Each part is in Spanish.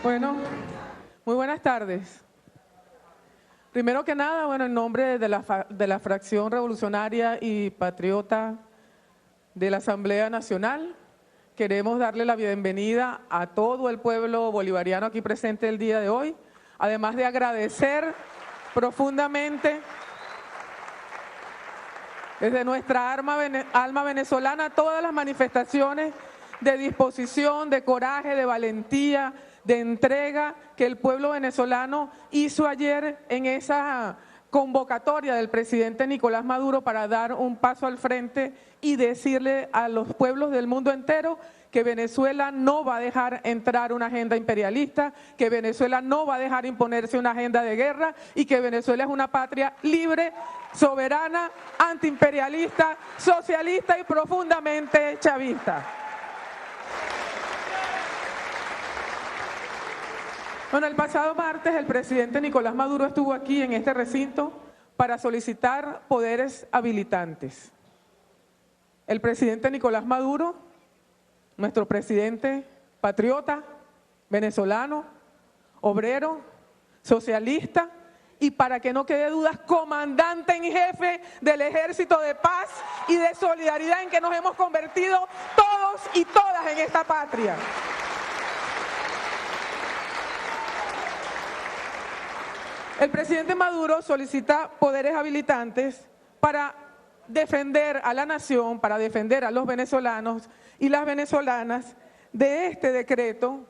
Bueno, muy buenas tardes. Primero que nada, en nombre de la Fracción Revolucionaria y Patriota de la Asamblea Nacional, queremos darle la bienvenida a todo el pueblo bolivariano aquí presente el día de hoy, además de agradecer profundamente desde nuestra alma venezolana todas las manifestaciones de disposición, de coraje, de valentía, de entrega que el pueblo venezolano hizo ayer en esa convocatoria del presidente Nicolás Maduro para dar un paso al frente y decirle a los pueblos del mundo entero que Venezuela no va a dejar entrar una agenda imperialista, que Venezuela no va a dejar imponerse una agenda de guerra y que Venezuela es una patria libre, soberana, antiimperialista, socialista y profundamente chavista. Bueno, el pasado martes el presidente Nicolás Maduro estuvo aquí en este recinto para solicitar poderes habilitantes. El presidente Nicolás Maduro, nuestro presidente patriota, venezolano, obrero, socialista y, para que no quede dudas, comandante en jefe del Ejército de Paz y de Solidaridad en que nos hemos convertido todos y todas en esta patria. El presidente Maduro solicita poderes habilitantes para defender a la nación, para defender a los venezolanos y las venezolanas de este decreto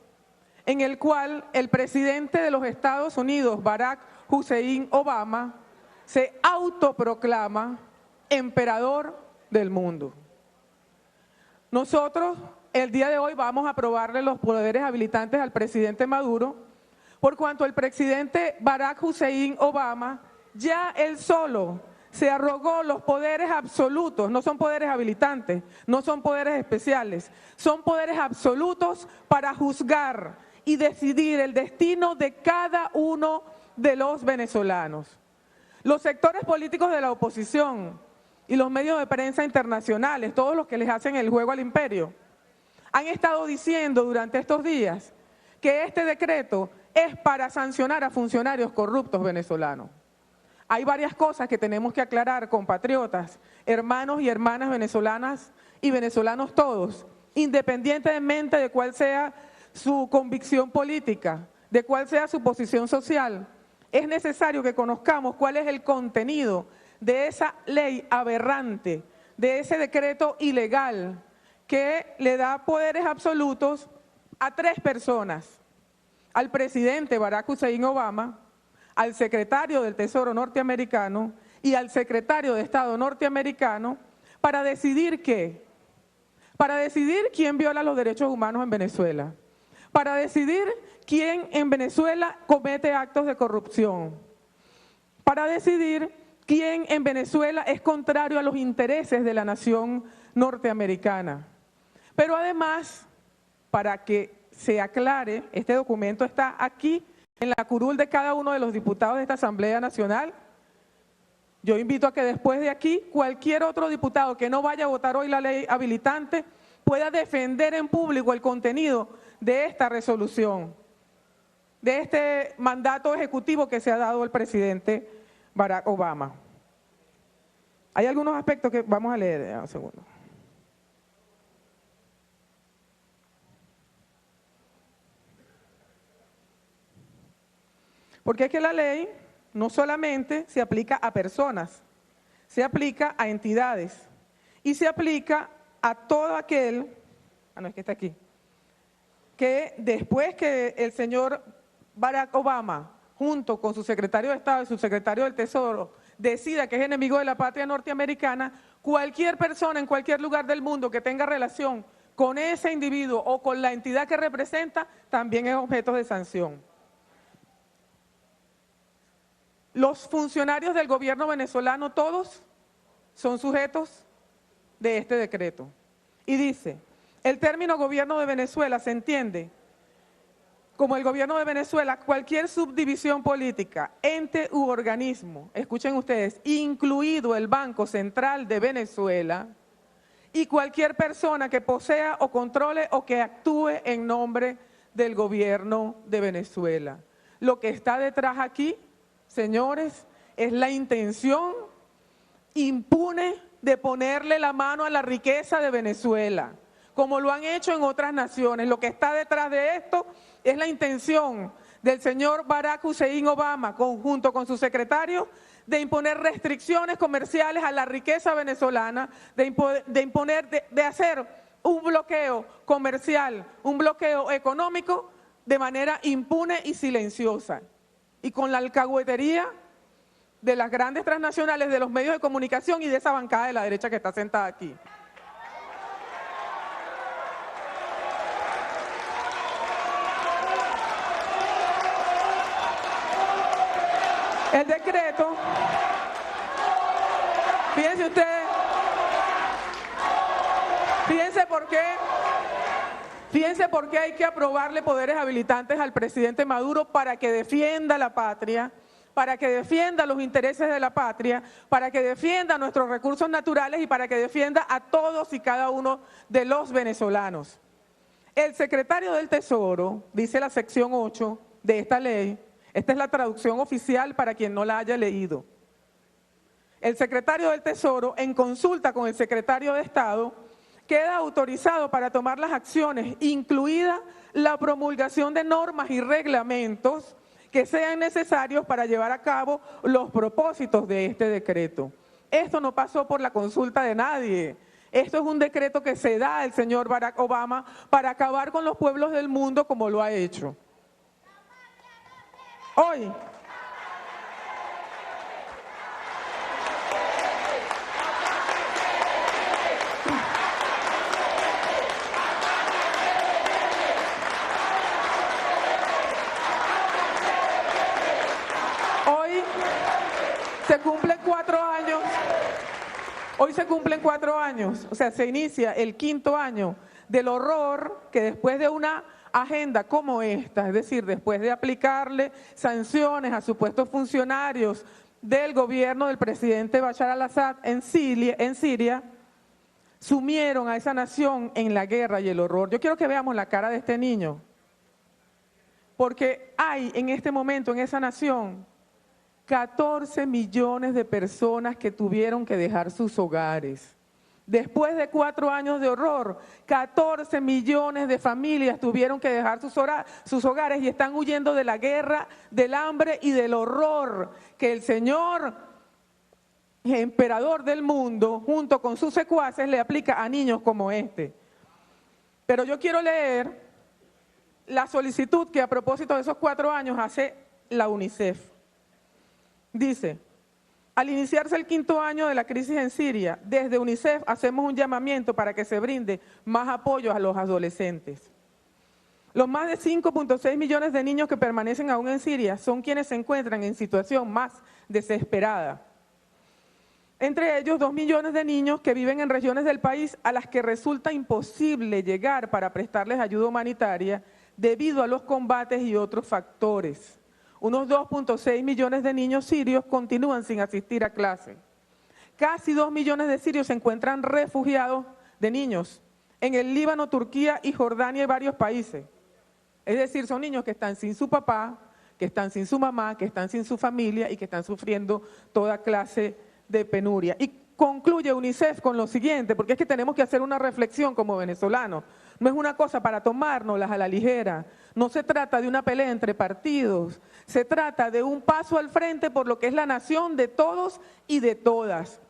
en el cual el presidente de los Estados Unidos, Barack Hussein Obama, se autoproclama emperador del mundo. Nosotros el día de hoy vamos a aprobarle los poderes habilitantes al presidente Maduro, por cuanto el presidente Barack Hussein Obama ya él solo se arrogó los poderes absolutos, no son poderes habilitantes, no son poderes especiales, son poderes absolutos para juzgar y decidir el destino de cada uno de los venezolanos. Los sectores políticos de la oposición y los medios de prensa internacionales, todos los que les hacen el juego al imperio, han estado diciendo durante estos días que este decreto es para sancionar a funcionarios corruptos venezolanos. Hay varias cosas que tenemos que aclarar, compatriotas, hermanos y hermanas venezolanas y venezolanos todos, independientemente de cuál sea su convicción política, de cuál sea su posición social. Es necesario que conozcamos cuál es el contenido de esa ley aberrante, de ese decreto ilegal que le da poderes absolutos a 3 personas. Al presidente Barack Hussein Obama, al secretario del Tesoro norteamericano y al secretario de Estado norteamericano para decidir ¿qué? Para decidir quién viola los derechos humanos en Venezuela, para decidir quién en Venezuela comete actos de corrupción, para decidir quién en Venezuela es contrario a los intereses de la nación norteamericana. Pero además, para que se aclare, este documento está aquí en la curul de cada uno de los diputados de esta Asamblea Nacional. Yo invito a que después de aquí, cualquier otro diputado que no vaya a votar hoy la ley habilitante pueda defender en público el contenido de esta resolución, de este mandato ejecutivo que se ha dado el presidente Barack Obama. Hay algunos aspectos que vamos a leer, un segundo. Porque es que la ley no solamente se aplica a personas, se aplica a entidades y se aplica a todo aquel, es que está aquí, que después que el señor Barack Obama, junto con su secretario de Estado y su secretario del Tesoro, decida que es enemigo de la patria norteamericana, cualquier persona en cualquier lugar del mundo que tenga relación con ese individuo o con la entidad que representa, también es objeto de sanción. Los funcionarios del gobierno venezolano, todos, son sujetos de este decreto. Y dice, el término gobierno de Venezuela se entiende como el gobierno de Venezuela, cualquier subdivisión política, ente u organismo, escuchen ustedes, incluido el Banco Central de Venezuela, y cualquier persona que posea o controle o que actúe en nombre del gobierno de Venezuela. Lo que está detrás aquí, señores, es la intención impune de ponerle la mano a la riqueza de Venezuela, como lo han hecho en otras naciones. Lo que está detrás de esto es la intención del señor Barack Hussein Obama, junto con su secretario, de imponer restricciones comerciales a la riqueza venezolana, de hacer un bloqueo comercial, un bloqueo económico de manera impune y silenciosa. Y con la alcahuetería de las grandes transnacionales, de los medios de comunicación y de esa bancada de la derecha que está sentada aquí. El decreto, fíjense ustedes, fíjense por qué hay que aprobarle poderes habilitantes al presidente Maduro para que defienda la patria, para que defienda los intereses de la patria, para que defienda nuestros recursos naturales y para que defienda a todos y cada uno de los venezolanos. El secretario del Tesoro, dice la sección 8 de esta ley, esta es la traducción oficial para quien no la haya leído. El secretario del Tesoro, en consulta con el secretario de Estado, queda autorizado para tomar las acciones, incluida la promulgación de normas y reglamentos que sean necesarios para llevar a cabo los propósitos de este decreto. Esto no pasó por la consulta de nadie. Esto es un decreto que se da el señor Barack Obama para acabar con los pueblos del mundo como lo ha hecho. Hoy, se cumplen 4 años. Hoy se cumplen 4 años, o sea, se inicia el 5º año del horror que después de una agenda como esta, es decir, después de aplicarle sanciones a supuestos funcionarios del gobierno del presidente Bashar al-Assad en Siria, sumieron a esa nación en la guerra y el horror. Yo quiero que veamos la cara de este niño, porque hay en este momento en esa nación 14 millones de personas que tuvieron que dejar sus hogares. Después de 4 años de horror, 14 millones de familias tuvieron que dejar sus hogares y están huyendo de la guerra, del hambre y del horror que el señor emperador del mundo, junto con sus secuaces, le aplica a niños como este. Pero yo quiero leer la solicitud que a propósito de esos 4 años hace la UNICEF. Dice: al iniciarse el 5º año de la crisis en Siria, desde UNICEF hacemos un llamamiento para que se brinde más apoyo a los adolescentes. Los más de 5.6 millones de niños que permanecen aún en Siria son quienes se encuentran en situación más desesperada. Entre ellos, 2 millones de niños que viven en regiones del país a las que resulta imposible llegar para prestarles ayuda humanitaria debido a los combates y otros factores. Unos 2.6 millones de niños sirios continúan sin asistir a clase. Casi 2 millones de sirios se encuentran refugiados de niños en el Líbano, Turquía y Jordania y varios países. Es decir, son niños que están sin su papá, que están sin su mamá, que están sin su familia y que están sufriendo toda clase de penuria. Y concluye UNICEF con lo siguiente, porque es que tenemos que hacer una reflexión como venezolanos. No es una cosa para tomárnoslas a la ligera. No se trata de una pelea entre partidos. Se trata de un paso al frente por lo que es la nación de todos y de todas.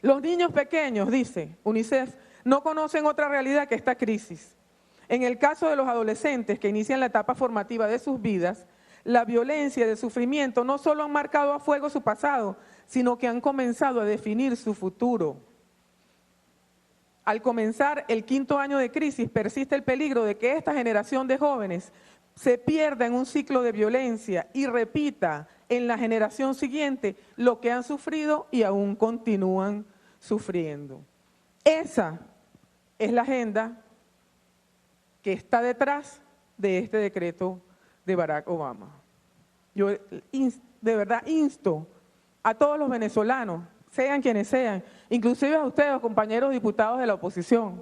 Los niños pequeños, dice UNICEF, no conocen otra realidad que esta crisis. En el caso de los adolescentes que inician la etapa formativa de sus vidas, la violencia y el sufrimiento no solo han marcado a fuego su pasado, sino que han comenzado a definir su futuro. Al comenzar el 5º año de crisis, persiste el peligro de que esta generación de jóvenes se pierda en un ciclo de violencia y repita en la generación siguiente lo que han sufrido y aún continúan sufriendo. Esa es la agenda que está detrás de este decreto de Barack Obama. Yo de verdad insto a todos los venezolanos, sean quienes sean, inclusive a ustedes, compañeros diputados de la oposición,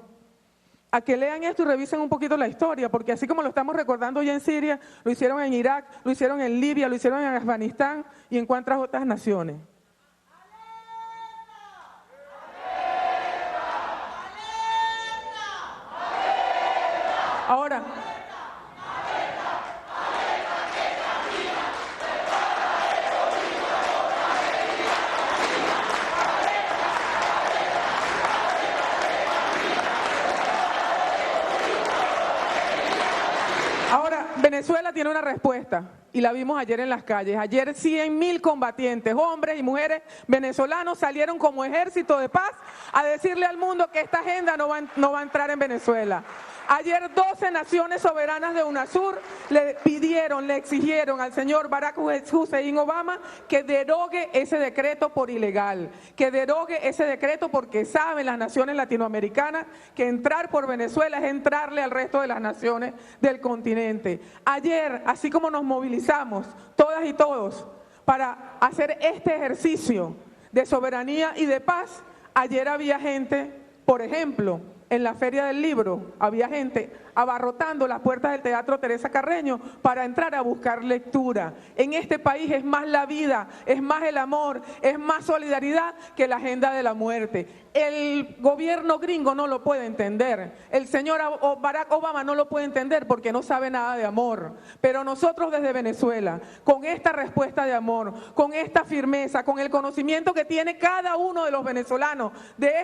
a que lean esto y revisen un poquito la historia, porque así como lo estamos recordando ya en Siria, lo hicieron en Irak, lo hicieron en Libia, lo hicieron en Afganistán y en cuantas otras naciones. Ahora, Venezuela tiene una respuesta y la vimos ayer en las calles. Ayer 100.000 combatientes, hombres y mujeres venezolanos salieron como ejército de paz a decirle al mundo que esta agenda no va a entrar en Venezuela. Ayer 12 naciones soberanas de UNASUR le exigieron al señor Barack Hussein Obama que derogue ese decreto por ilegal, que derogue ese decreto porque saben las naciones latinoamericanas que entrar por Venezuela es entrarle al resto de las naciones del continente. Ayer, así como nos movilizamos todas y todos para hacer este ejercicio de soberanía y de paz, ayer había gente, por ejemplo, en la Feria del Libro, había gente abarrotando las puertas del Teatro Teresa Carreño para entrar a buscar lectura. En este país es más la vida, es más el amor, es más solidaridad que la agenda de la muerte. El gobierno gringo no lo puede entender, el señor Barack Obama no lo puede entender porque no sabe nada de amor. Pero nosotros desde Venezuela, con esta respuesta de amor, con esta firmeza, con el conocimiento que tiene cada uno de los venezolanos de esta